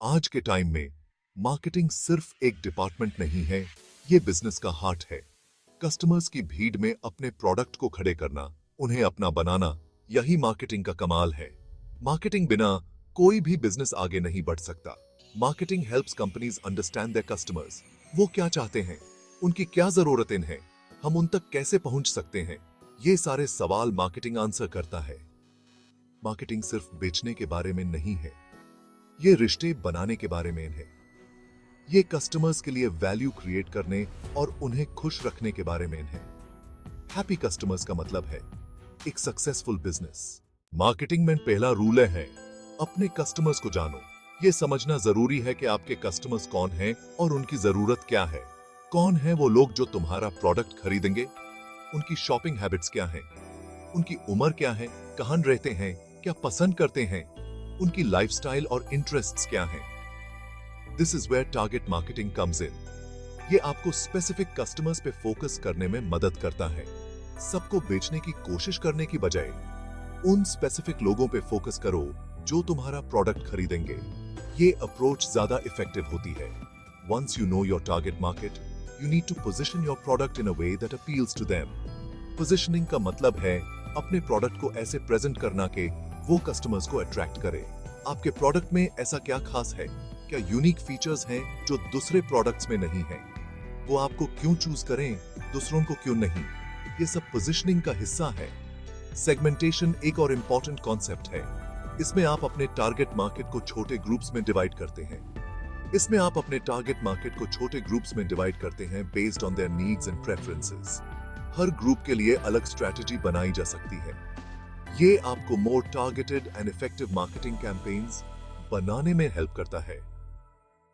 आज के टाइम में मार्केटिंग सिर्फ एक डिपार्टमेंट नहीं है, ये बिजनेस का हार्ट है। कस्टमर्स की भीड़ में अपने प्रोडक्ट को खड़े करना, उन्हें अपना बनाना, यही मार्केटिंग का कमाल है। मार्केटिंग बिना कोई भी बिजनेस आगे नहीं बढ़ सकता। Marketing helps companies understand their customers. वो क्या चाहते हैं, उनकी क्या जरूरतें हैं, हम उन तक कैसे पहुंच सकते हैं, ये सारे सवाल मार्केटिंग आंसर करता है। मार्केटिंग सिर्फ बेचने के बारे में नहीं है, ये रिश्ते बनाने के बारे में है। ये कस्टमर्स के लिए वैल्यू क्रिएट करने और उन्हें खुश रखने के बारे में है। हैप्पी कस्टमर्स का मतलब है एक सक्सेसफुल बिजनेस। मार्केटिंग में पहला रूल है अपने कस्टमर्स को जानो। ये समझना जरूरी है कि आपके कस्टमर्स कौन हैं और उनकी जरूरत क्या है। कौन है वो लोग जो तुम्हारा प्रोडक्ट खरीदेंगे, उनकी शॉपिंग हैबिट्स क्या हैं, उनकी उम्र क्या है, कहां रहते हैं, क्या पसंद करते हैं, उनकी लाइफस्टाइल और इंटरेस्ट्स क्या हैं। This is where target marketing comes in. ये आपको स्पेसिफिक कस्टमर्स पे फोकस करने में मदद करता है। सबको बेचने की कोशिश करने की बजाय उन स्पेसिफिक लोगों पे फोकस करो जो तुम्हारा प्रोडक्ट खरीदेंगे। ये अप्रोच ज्यादा इफेक्टिव होती है। Once you know your target market, you need to position your product in a way that appeals to them. Positioning का मतलब है अपने प्रोडक्ट को ऐसे प्रेजेंट करना कि वो कस्टमर्स को अट्रैक्ट करे। आपके प्रोडक्ट में ऐसा क्या खास है, क्या यूनिक फीचर्स हैं जो दूसरे प्रोडक्ट्स में नहीं है, वो आपको क्यों चूज करें, दूसरों को क्यों नहीं। ये सब पोजिशनिंग का हिस्सा है। सेगमेंटेशन एक और इंपॉर्टेंट कॉन्सेप्ट है। इसमें आप अपने टारगेट मार्केट को छोटे ग्रुप्स में डिवाइड करते हैं based on their needs and preferences. Her group के लिए अलग स्ट्रेटजी बनाई जा सकती है। ये आपको more targeted and effective marketing campaigns बनाने में हेल्प करता है।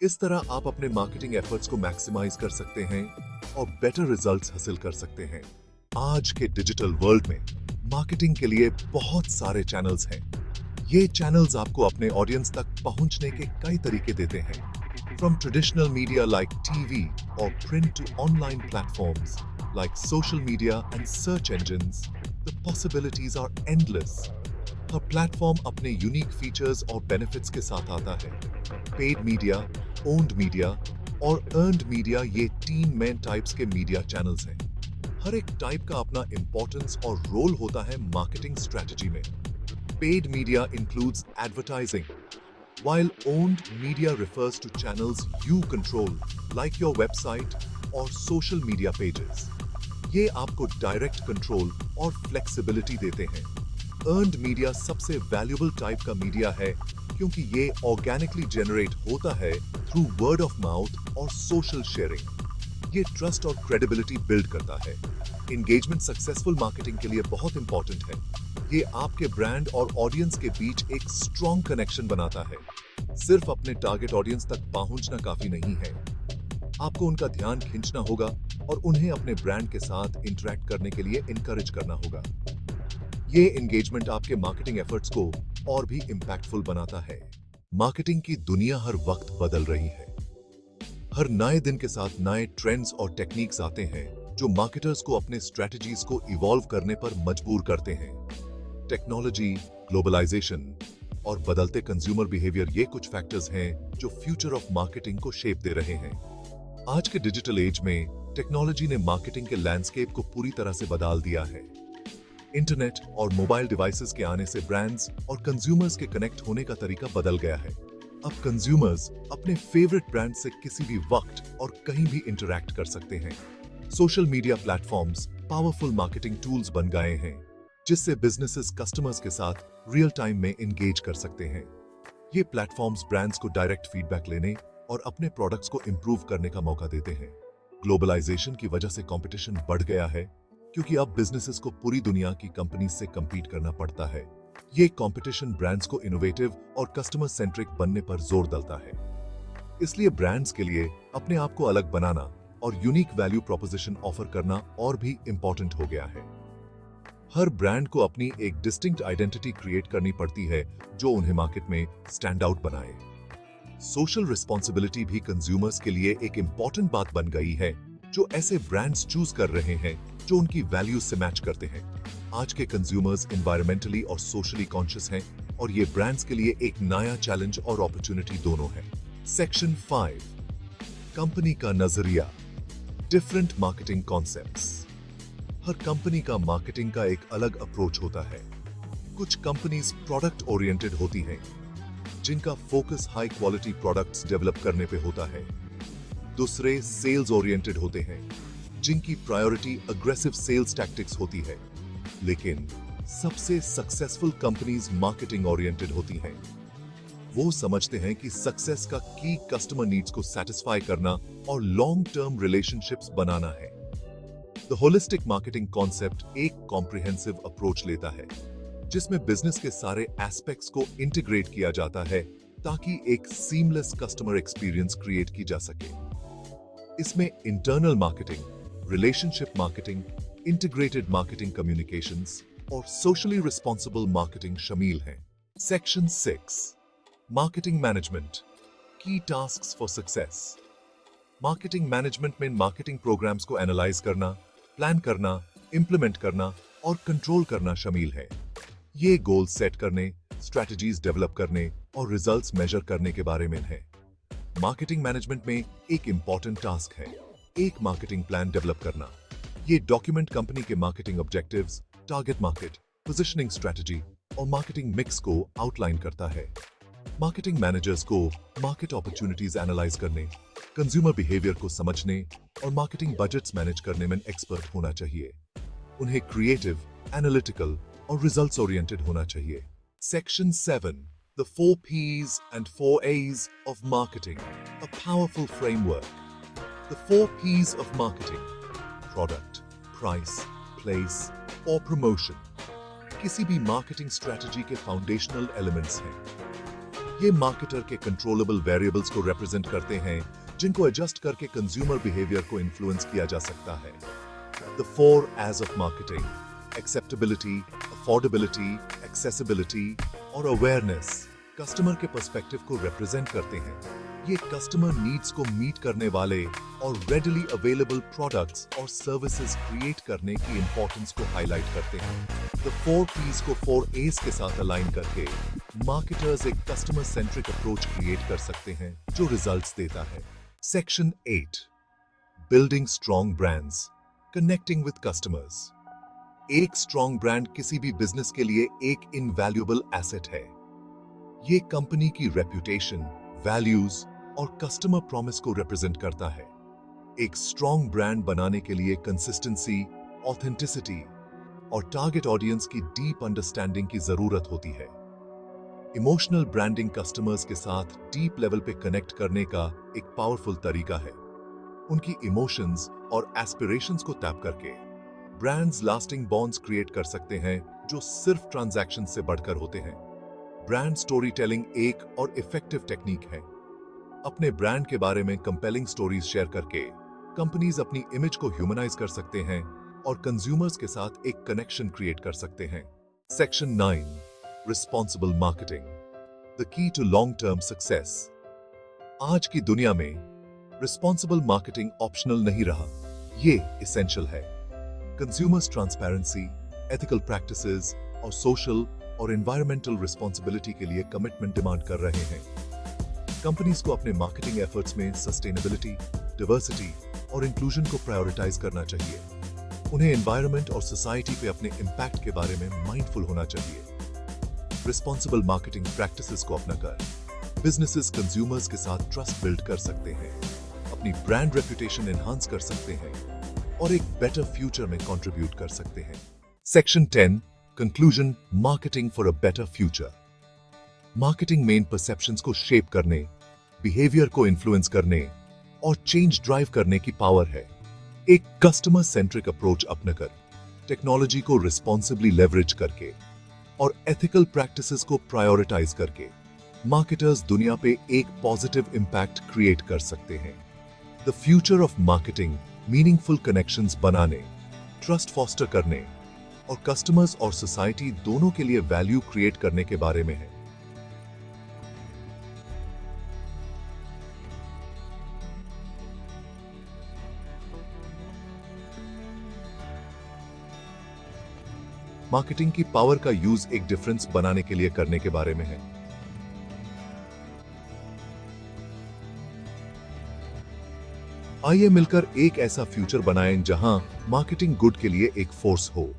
इस तरह आप अपने मार्केटिंग एफर्ट्स को मैक्सिमाइज कर सकते हैं और बेटर रिजल्ट्स हासिल कर सकते हैं। आज के डिजिटल वर्ल्ड में मार्केटिंग के लिए बहुत सारे चैनल्स हैं। ये चैनल्स आपको अपने ऑडियंस तक पहुंचने के कई तरीके देते हैं। From traditional media like TV और print to online platforms like social media and search engines, the possibilities are endless. Her platform अपने यूनिक फीचर्स और बेनिफिट्स के साथ आता है। पेड मीडिया, ओन्ड मीडिया और अर्न्ड मीडिया, ये 3 मेन टाइप्स के मीडिया चैनल्स हैं। हर एक टाइप का अपना इंपॉर्टेंस और रोल होता है मार्केटिंग स्ट्रेटजी में। Paid media includes advertising, while owned media refers to channels you control, like your website or social media pages. ये आपको डायरेक्ट कंट्रोल और फ्लेक्सिबिलिटी देते हैं। अर्न्ड मीडिया सबसे वैल्यूएबल टाइप का मीडिया है क्योंकि ये ऑर्गेनिकली जनरेट होता है थ्रू वर्ड ऑफ माउथ और सोशल शेयरिंग। ये ट्रस्ट और क्रेडिबिलिटी बिल्ड करता है। एंगेजमेंट सक्सेसफुल मार्केटिंग के लिए बहुत इंपॉर्टेंट है। ये आपके ब्रांड और ऑडियंस के बीच एक स्ट्रॉन्ग कनेक्शन बनाता है। सिर्फ अपने टारगेट ऑडियंस तक पहुंचना काफी नहीं है, आपको उनका ध्यान खींचना होगा और उन्हें अपने ब्रांड के साथ इंटरेक्ट करने के लिए इनकरेज करना होगा। ये एंगेजमेंट आपके मार्केटिंग एफर्ट्स को और भी इंपैक्टफुल बनाता है। मार्केटिंग की दुनिया हर वक्त बदल रही है। हर नए दिन के साथ नए ट्रेंड्स और टेक्निक्स आते हैं जो मार्केटर्स को अपने स्ट्रेटजीज को इवॉल्व करने पर मजबूर करते हैं। टेक्नोलॉजी, ग्लोबलाइजेशन और बदलते कंज्यूमर बिहेवियर, ये कुछ फैक्टर्स हैं जो फ्यूचर ऑफ मार्केटिंग को शेप दे रहे हैं। आज के डिजिटल एज में टेक्नोलॉजी ने मार्केटिंग के लैंडस्केप को पूरी तरह से बदल दिया है। इंटरनेट और मोबाइल डिवाइसेस के आने से ब्रांड्स और कंज्यूमर्स के कनेक्ट होने का तरीका बदल गया है। अब कंज्यूमर्स अपने फेवरेट ब्रांड से किसी भी वक्त और कहीं भी इंटरैक्ट कर सकते हैं। Social media platforms powerful marketing tools बन गए हैं जिससे बिजनेसेस कस्टमर्स के साथ रियल टाइम में एंगेज कर सकते हैं। ये प्लेटफॉर्म्स ब्रांड्स को डायरेक्ट फीडबैक लेने और अपने प्रोडक्ट्स को इंप्रूव करने का मौका देते हैं। ग्लोबलाइजेशन की वजह से कंपटीशन बढ़ गया है क्योंकि अब बिजनेसेस को पूरी दुनिया की कंपनीज से compete करना पड़ता है। ये कंपटीशन ब्रांड्स को इनोवेटिव और कस्टमर सेंट्रिक बनने पर जोर डालता है। इसलिए ब्रांड्स के लिए अपने आप को अलग बनाना और यूनिक वैल्यू प्रोपोजिशन ऑफर करना और भी इंपॉर्टेंट हो गया है। हर ब्रांड को अपनी एक डिस्टिंक्ट आइडेंटिटी क्रिएट करनी पड़ती है जो उन्हें मार्केट में स्टैंड आउट बनाए। सोशल रिस्पॉन्सिबिलिटी भी कंज्यूमर्स के लिए एक इंपॉर्टेंट बात बन गई है जो ऐसे ब्रांड्स चूज कर रहे हैं जो उनकी वैल्यूज से मैच करते हैं। आज के कंज्यूमर्स एनवायरमेंटली और सोशली कॉन्शियस हैं और ये ब्रांड्स के लिए एक नया चैलेंज और अपॉर्चुनिटी दोनों है। सेक्शन 5, कंपनी का नजरिया, डिफरेंट मार्केटिंग कॉन्सेप्ट्स। हर कंपनी का मार्केटिंग का एक अलग अप्रोच होता है। कुछ कंपनीज प्रोडक्ट ओरिएंटेड होती हैं, जिनका focus high quality products develop करने पे होता है। दूसरे सेल्स ओरिएंटेड होते हैं, जिनकी प्रायोरिटी अग्रेसिव सेल्स टैक्टिक्स होती है। लेकिन सबसे सक्सेसफुल कंपनीज मार्केटिंग ओरिएंटेड होती हैं। वो समझते हैं कि सक्सेस का की कस्टमर नीड्स को सेटिस्फाई करना और लॉन्ग टर्म रिलेशनशिप्स बनाना है। द होलिस्टिक मार्केटिंग कॉन्सेप्ट एक कॉम्प्रिहेंसिव अप्रोच लेता है, जिसमें बिजनेस के सारे एस्पेक्ट्स को इंटीग्रेट किया जाता है ताकि एक सीमलेस कस्टमर एक्सपीरियंस क्रिएट की जा सके। इसमें internal marketing, relationship marketing, integrated marketing communications और सोशली रिस्पॉन्सिबल मार्केटिंग शामिल हैं। सेक्शन 6, मार्केटिंग मैनेजमेंट, की tasks for success. Marketing management में मार्केटिंग प्रोग्राम्स को एनालाइज करना, प्लान करना, इंप्लीमेंट करना और कंट्रोल करना शामिल है। ये गोल सेट करने, स्ट्रेटजीज डेवलप करने और रिजल्ट्स मेजर करने के बारे में है। मार्केटिंग मैनेजमेंट में एक इंपॉर्टेंट टास्क है एक मार्केटिंग प्लान डेवलप करना। ये डॉक्यूमेंट कंपनी के marketing objectives, target market, positioning strategy और मार्केटिंग मिक्स को आउटलाइन करता है। मार्केटिंग मैनेजर्स को मार्केट अपॉर्चुनिटीज एनालाइज करने, कंज्यूमर बिहेवियर को समझने और मार्केटिंग बजट्स मैनेज करने में एक्सपर्ट होना चाहिए। उन्हें क्रिएटिव, एनालिटिकल और रिजल्ट्स ओरिएंटेड होना चाहिए। Section 7, the 4 P's and 4 A's of marketing, a powerful framework. The 4 P's of marketing: product, price, place or promotion. किसी भी मार्केटिंग स्ट्रेटजी के फाउंडेशनल एलिमेंट्स हैं। ये मार्केटर के कंट्रोलेबल वेरिएबल्स को रिप्रेजेंट करते हैं, जिनको एडजस्ट करके कंज्यूमर बिहेवियर को इन्फ्लुएंस किया जा सकता है। The 4 A's of marketing: acceptability, affordability, accessibility और awareness कस्टमर के पर्सपेक्टिव को रिप्रेजेंट करते हैं। ये कस्टमर नीड्स को मीट करने वाले और रेडिली अवेलेबल प्रोडक्ट्स और सर्विसेज क्रिएट करने की इंपॉर्टेंस को हाईलाइट करते हैं। The 4 P's को 4 A's के साथ अलाइन करके मार्केटर्स एक कस्टमर सेंट्रिक अप्रोच क्रिएट कर सकते हैं जो रिजल्ट्स देता है। Section 8, building strong brands, connecting with customers. एक स्ट्रॉन्ग ब्रांड किसी भी बिजनेस के लिए एक इनवैल्यूएबल एसेट है। ये कंपनी की रेप्यूटेशन, वैल्यूज और कस्टमर प्रॉमिस को रिप्रेजेंट करता है। एक स्ट्रॉन्ग ब्रांड बनाने के लिए कंसिस्टेंसी, ऑथेंटिसिटी और टारगेट ऑडियंस की डीप अंडरस्टैंडिंग की जरूरत होती है। इमोशनल ब्रांडिंग कस्टमर्स के साथ डीप लेवल पे कनेक्ट करने का एक पावरफुल तरीका है। उनकी इमोशंस और एस्पिरेशंस को टैप करके ब्रांड्स लास्टिंग बॉन्ड्स क्रिएट कर सकते हैं जो सिर्फ ट्रांजैक्शन से बढ़कर होते हैं। ब्रांड स्टोरी टेलिंग एक और इफेक्टिव टेक्निक है। अपने ब्रांड के बारे में कंपेलिंग स्टोरीज शेयर करके कंपनीज अपनी इमेज को ह्यूमनाइज कर सकते हैं और कंज्यूमर्स के साथ एक कनेक्शन क्रिएट कर सकते हैं। Section 9, responsible marketing, the key to long term success. आज की दुनिया में रिस्पॉन्सिबल मार्केटिंग ऑप्शनल नहीं रहा, ये एसेंशियल है। कंज्यूमर्स ट्रांसपेरेंसी, एथिकल प्रैक्टिसेस और सोशल और एनवायरमेंटल रिस्पॉन्सिबिलिटी के लिए कमिटमेंट डिमांड कर रहे हैं। कंपनीज को अपने मार्केटिंग एफर्ट्स में सस्टेनेबिलिटी, डाइवर्सिटी और इंक्लूजन को प्रायोरिटाइज करना चाहिए। उन्हें एनवायरनमेंट और सोसाइटी पे अपने इम्पैक्ट के बारे में माइंडफुल होना चाहिए। रिस्पॉन्सिबल मार्केटिंग प्रैक्टिसेस को अपनाकर बिजनेसेस कंज्यूमर्स के साथ ट्रस्ट बिल्ड कर सकते हैं, अपनी ब्रांड रेपुटेशन एनहांस कर सकते हैं और एक बेटर फ्यूचर में कंट्रीब्यूट कर सकते हैं। Section 10, conclusion, marketing for a better future. Marketing main perceptions को शेप करने, बिहेवियर को इन्फ्लुएंस करने और चेंज ड्राइव करने की पावर है। एक कस्टमर सेंट्रिक अप्रोच अपनाकर, टेक्नोलॉजी को रिस्पॉन्सिबली लेवरेज करके और एथिकल प्रैक्टिसेस को प्रायोरिटाइज करके मार्केटर्स दुनिया पे एक पॉजिटिव इंपैक्ट क्रिएट कर सकते हैं। The future of marketing meaningful connections बनाने, ट्रस्ट फॉस्टर करने और कस्टमर्स और सोसाइटी दोनों के लिए वैल्यू क्रिएट करने के बारे में है। मार्केटिंग की पावर का यूज एक डिफरेंस बनाने के लिए करने के बारे में है। आइए मिलकर एक ऐसा फ्यूचर बनाएं जहां मार्केटिंग गुड के लिए एक फोर्स हो,